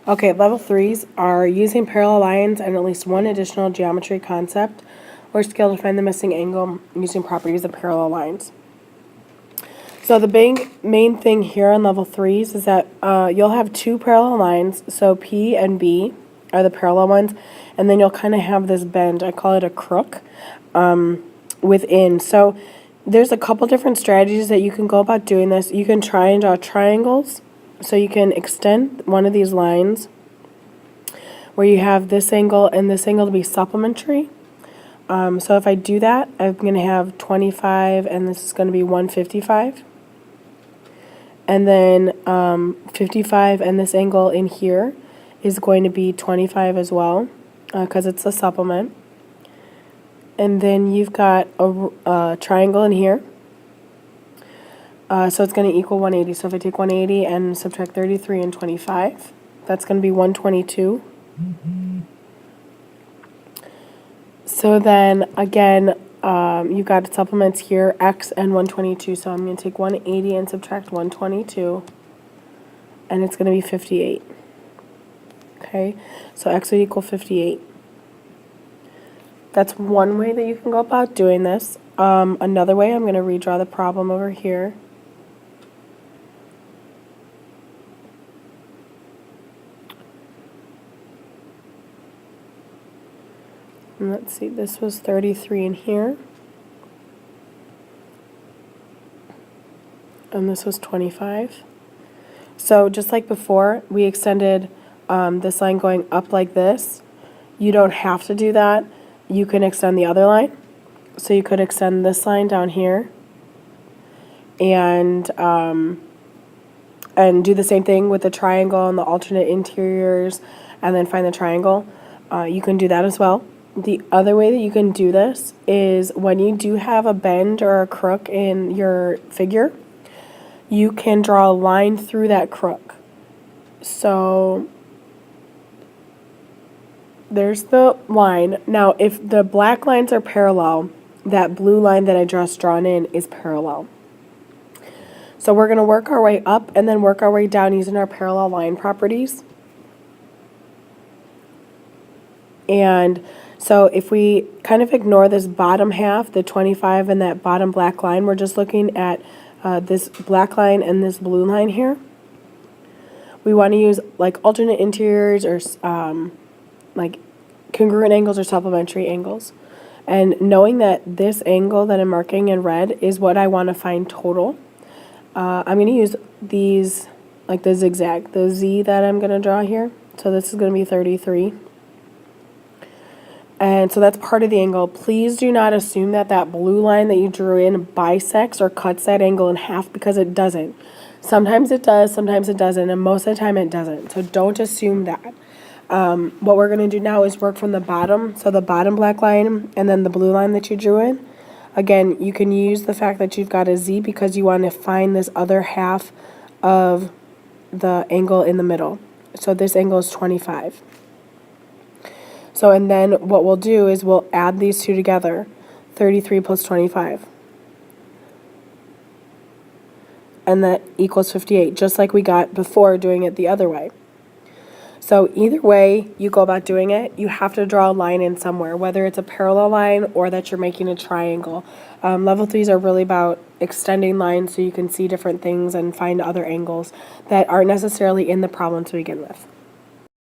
Okay, level 3s are using parallel lines and at least one additional geometry concept or skill to find the missing angle using properties of parallel lines. So the main thing here on level 3s is that you'll have two parallel lines, so P and B are the parallel ones, and then you'll kind of have this bend, I call it a crook, within. So there's a couple different strategies that you can go about doing this. You can try and draw triangles, so you can extend one of these lines where you have this angle and this angle to be supplementary. So if I do that, I'm going to have 25 and this is going to be 155. And then 55 and this angle in here is going to be 25 as well because it's a supplement. And then you've got a triangle in here. So it's going to equal 180. So if I take 180 and subtract 33 and 25, that's going to be 122. So then again, you've got supplements here, x and 122. So I'm going to take 180 and subtract 122, and it's going to be 58. Okay, so x would equal 58. That's one way that you can go about doing this. Another way, I'm going to redraw the problem over here. And let's see, this was 33 in here. And this was 25. So just like before, we extended this line going up like this. You don't have to do that. You can extend the other line. So you could extend this line down here and do the same thing with the triangle and the alternate interiors and then find the triangle. You can do that as well. The other way that you can do this is when you do have a bend or a crook in your figure, you can draw a line through that crook. So there's the line. Now, if the black lines are parallel, that blue line that I just drawn in is parallel. So we're going to work our way up and then work our way down using our parallel line properties. And so if we kind of ignore this bottom half, the 25 and that bottom black line, we're just looking at this black line and this blue line here. We want to use like alternate interiors or like congruent angles or supplementary angles. And knowing that this angle that I'm marking in red is what I want to find total, I'm going to use these, like the zigzag, the Z that I'm going to draw here. So this is going to be 33. And so that's part of the angle. Please do not assume that that blue line that you drew in bisects or cuts that angle in half, because it doesn't. Sometimes it does, sometimes it doesn't, and most of the time it doesn't. So don't assume that. What we're going to do now is work from the bottom, so the bottom black line and then the blue line that you drew in. Again, you can use the fact that you've got a Z because you want to find this other half of the angle in the middle. So this angle is 25. So, and then what we'll do is we'll add these two together, 33 plus 25. And that equals 58, just like we got before doing it the other way. So either way you go about doing it, you have to draw a line in somewhere, whether it's a parallel line or that you're making a triangle. Level 3s are really about extending lines so you can see different things and find other angles that aren't necessarily in the problem to begin with.